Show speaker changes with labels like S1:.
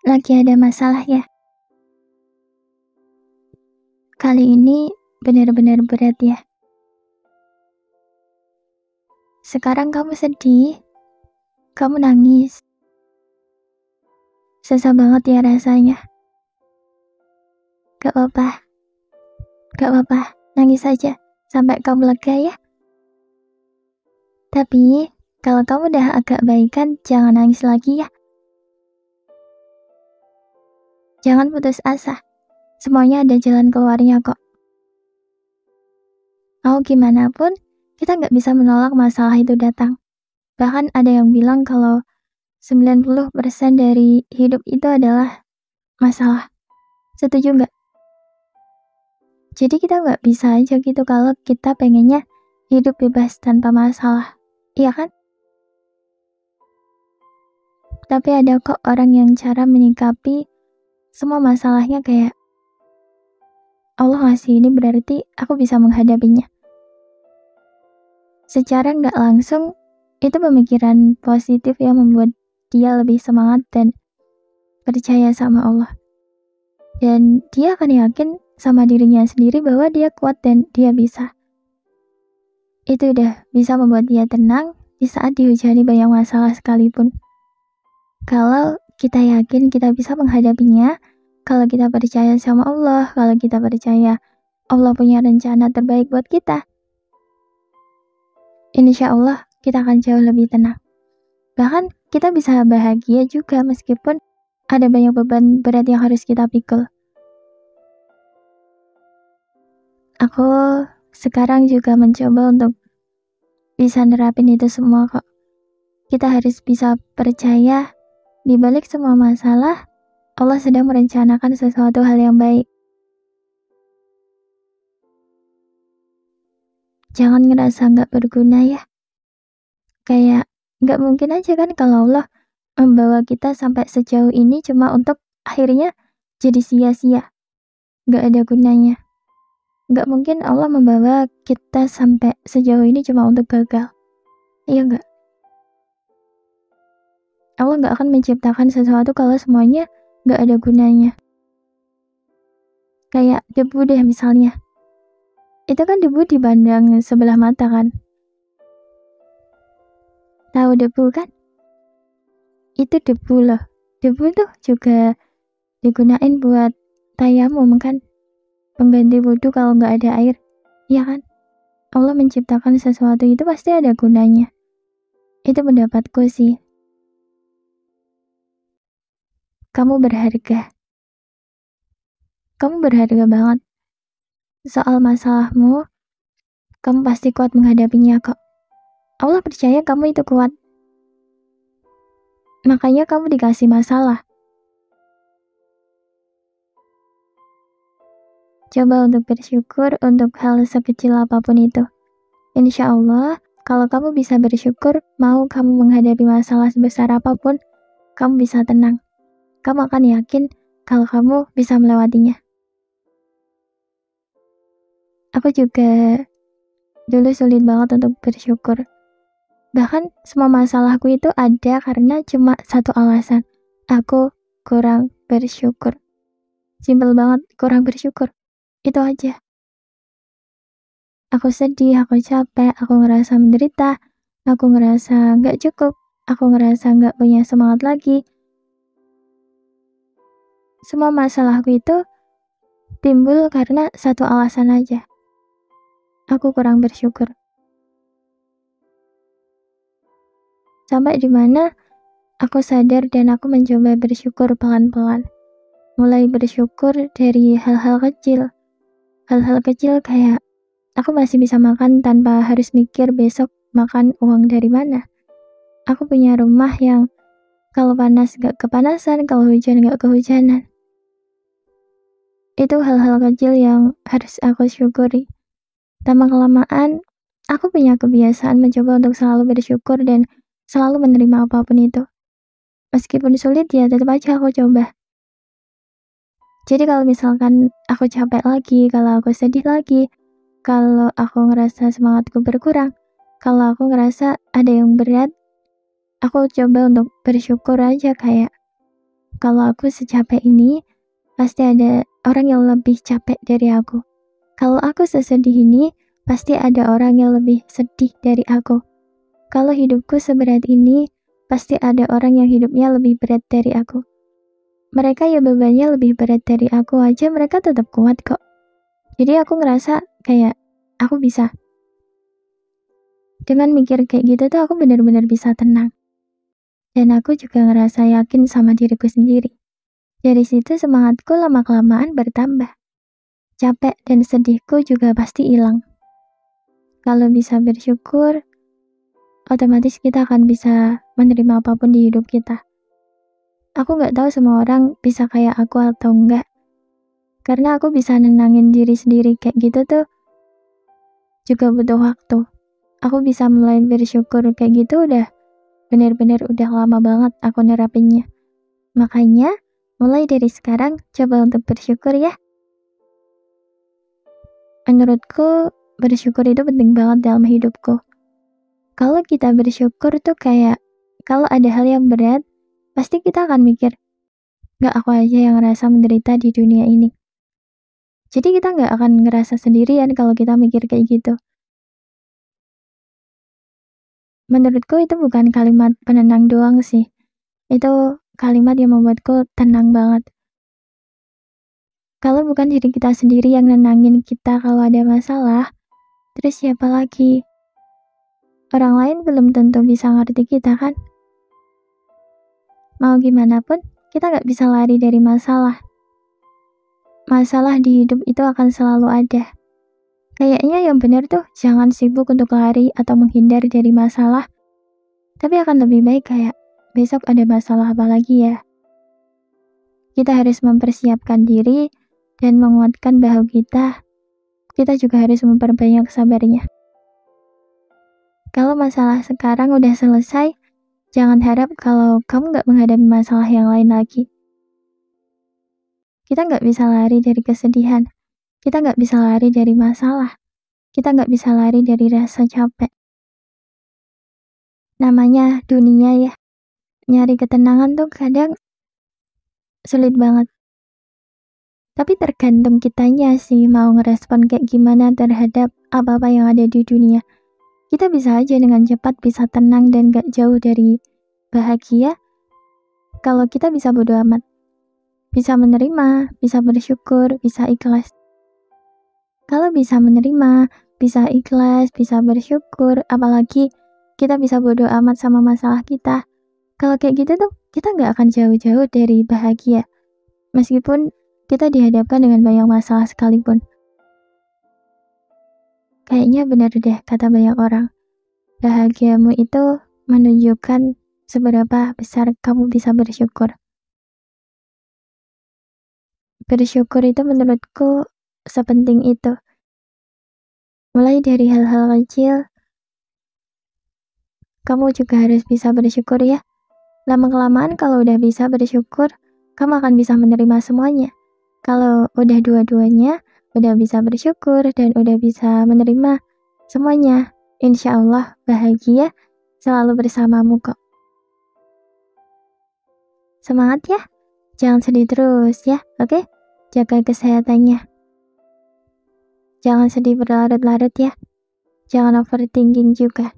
S1: Lagi ada masalah ya? Kali ini benar-benar berat ya. Sekarang kamu sedih, kamu nangis. Susah banget ya rasanya. Gak apa-apa, gak apa-apa. Nangis aja sampai kamu lega ya. Tapi kalau kamu udah agak baikan, jangan nangis lagi ya. Jangan putus asa. Semuanya ada jalan keluarnya kok. Mau gimana pun, kita gak bisa menolak masalah itu datang. Bahkan ada yang bilang kalau 90% dari hidup itu adalah masalah. Setuju nggak? Jadi kita nggak bisa aja gitu kalau kita pengennya hidup bebas tanpa masalah. Iya kan? Tapi ada kok orang yang cara menyikapi semua masalahnya kayak Allah ngasih ini berarti aku bisa menghadapinya. Secara nggak langsung, itu pemikiran positif yang membuat dia lebih semangat dan percaya sama Allah. Dan dia akan yakin sama dirinya sendiri bahwa dia kuat dan dia bisa. Itu udah bisa membuat dia tenang di saat dihujani banyak masalah sekalipun. Kalau kita yakin kita bisa menghadapinya, kalau kita percaya sama Allah, kalau kita percaya Allah punya rencana terbaik buat kita, insya Allah kita akan jauh lebih tenang. Bahkan kita bisa bahagia juga meskipun ada banyak beban berat yang harus kita pikul. Aku sekarang juga mencoba untuk bisa nerapin itu semua kok. Kita harus bisa percaya di balik semua masalah, Allah sedang merencanakan sesuatu hal yang baik. Jangan ngerasa gak berguna ya. Kayak gak mungkin aja kan kalau Allah membawa kita sampai sejauh ini cuma untuk akhirnya jadi sia-sia. Gak ada gunanya. Gak mungkin Allah membawa kita sampai sejauh ini cuma untuk gagal. Iya gak? Allah gak akan menciptakan sesuatu kalau semuanya gak ada gunanya. Kayak debu deh misalnya. Itu kan debu dipandang sebelah mata kan. Tahu debu kan? Itu debu loh. Debu tuh juga digunain buat tayamum kan. Pengganti wudhu kalau gak ada air. Iya kan? Allah menciptakan sesuatu itu pasti ada gunanya. Itu pendapatku sih. Kamu berharga. Kamu berharga banget. Soal masalahmu, kamu pasti kuat menghadapinya kok. Allah percaya kamu itu kuat. Makanya kamu dikasih masalah. Coba untuk bersyukur untuk hal sekecil apapun itu. Insya Allah, kalau kamu bisa bersyukur, mau kamu menghadapi masalah sebesar apapun, kamu bisa tenang. Kamu akan yakin kalau kamu bisa melewatinya. Aku juga dulu sulit banget untuk bersyukur. Bahkan semua masalahku itu ada karena cuma satu alasan. Aku kurang bersyukur. Simpel banget, kurang bersyukur. Itu aja. Aku sedih, aku capek, aku ngerasa menderita, aku ngerasa gak cukup, aku ngerasa gak punya semangat lagi. Semua masalahku itu timbul karena satu alasan aja. Aku kurang bersyukur. Sampai dimana aku sadar dan aku mencoba bersyukur pelan-pelan. Mulai bersyukur dari hal-hal kecil. Hal-hal kecil kayak aku masih bisa makan tanpa harus mikir besok makan uang dari mana. Aku punya rumah yang kalau panas gak kepanasan, kalau hujan gak kehujanan. Itu hal-hal kecil yang harus aku syukuri. Lama-kelamaan, aku punya kebiasaan mencoba untuk selalu bersyukur dan selalu menerima apapun itu. Meskipun sulit ya tetap aja aku coba. Jadi kalau misalkan aku capek lagi, kalau aku sedih lagi, kalau aku ngerasa semangatku berkurang, kalau aku ngerasa ada yang berat, aku coba untuk bersyukur aja kayak Kalau aku secapek ini, pasti ada orang yang lebih capek dari aku. Kalau aku sesedih ini, pasti ada orang yang lebih sedih dari aku. Kalau hidupku seberat ini, pasti ada orang yang hidupnya lebih berat dari aku. Mereka yang bebannya lebih berat dari aku aja, mereka tetap kuat kok. Jadi aku ngerasa kayak aku bisa. Dengan mikir kayak gitu tuh aku benar-benar bisa tenang. Dan aku juga ngerasa yakin sama diriku sendiri. Dari situ semangatku lama-kelamaan bertambah. Capek dan sedihku juga pasti hilang. Kalau bisa bersyukur, otomatis kita akan bisa menerima apapun di hidup kita. Aku gak tahu semua orang bisa kayak aku atau enggak. Karena aku bisa nenangin diri sendiri kayak gitu tuh juga butuh waktu. Aku bisa mulai bersyukur kayak gitu udah bener-bener udah lama banget aku nerapinnya. Makanya mulai dari sekarang coba untuk bersyukur ya. Menurutku bersyukur itu penting banget dalam hidupku. Kalau kita bersyukur tuh kayak kalau ada hal yang berat, pasti kita akan mikir, gak aku aja yang ngerasa menderita di dunia ini. Jadi kita gak akan ngerasa sendirian kalau kita mikir kayak gitu. Menurutku itu bukan kalimat penenang doang sih. Itu kalimat yang membuatku tenang banget. Kalau bukan diri kita sendiri yang nenangin kita kalau ada masalah, terus siapa lagi? Orang lain belum tentu bisa ngerti kita kan? Mau gimana pun, kita gak bisa lari dari masalah. Masalah di hidup itu akan selalu ada. Kayaknya yang benar tuh jangan sibuk untuk lari atau menghindar dari masalah. Tapi akan lebih baik kayak besok ada masalah apa lagi ya. Kita harus mempersiapkan diri dan menguatkan bahu kita. Kita juga harus memperbanyak sabarnya. Kalau masalah sekarang udah selesai, jangan harap kalau kamu gak menghadapi masalah yang lain lagi. Kita gak bisa lari dari kesedihan. Kita gak bisa lari dari masalah. Kita gak bisa lari dari rasa capek. Namanya dunia ya. Nyari ketenangan tuh kadang sulit banget. Tapi tergantung kitanya sih mau ngerespon kayak gimana terhadap apa-apa yang ada di dunia. Kita bisa aja dengan cepat bisa tenang dan gak jauh dari bahagia. Kalau kita bisa bodo amat. Bisa menerima, bisa bersyukur, bisa ikhlas. Kalau bisa menerima, bisa ikhlas, bisa bersyukur, apalagi kita bisa bodo amat sama masalah kita. Kalau kayak gitu tuh, kita gak akan jauh-jauh dari bahagia. Meskipun kita dihadapkan dengan banyak masalah sekalipun. Kayaknya benar deh kata banyak orang. Bahagiamu itu menunjukkan seberapa besar kamu bisa bersyukur. Bersyukur itu menurutku sepenting itu. Mulai dari hal-hal kecil, kamu juga harus bisa bersyukur ya. Lama-kelamaan kalau udah bisa bersyukur, kamu akan bisa menerima semuanya. Kalau udah dua-duanya, udah bisa bersyukur dan udah bisa menerima semuanya, insya Allah bahagia selalu bersamamu kok. Semangat ya, jangan sedih terus ya, oke? Jaga kesehatannya. Jangan sedih berlarut-larut ya. Jangan overthinking juga.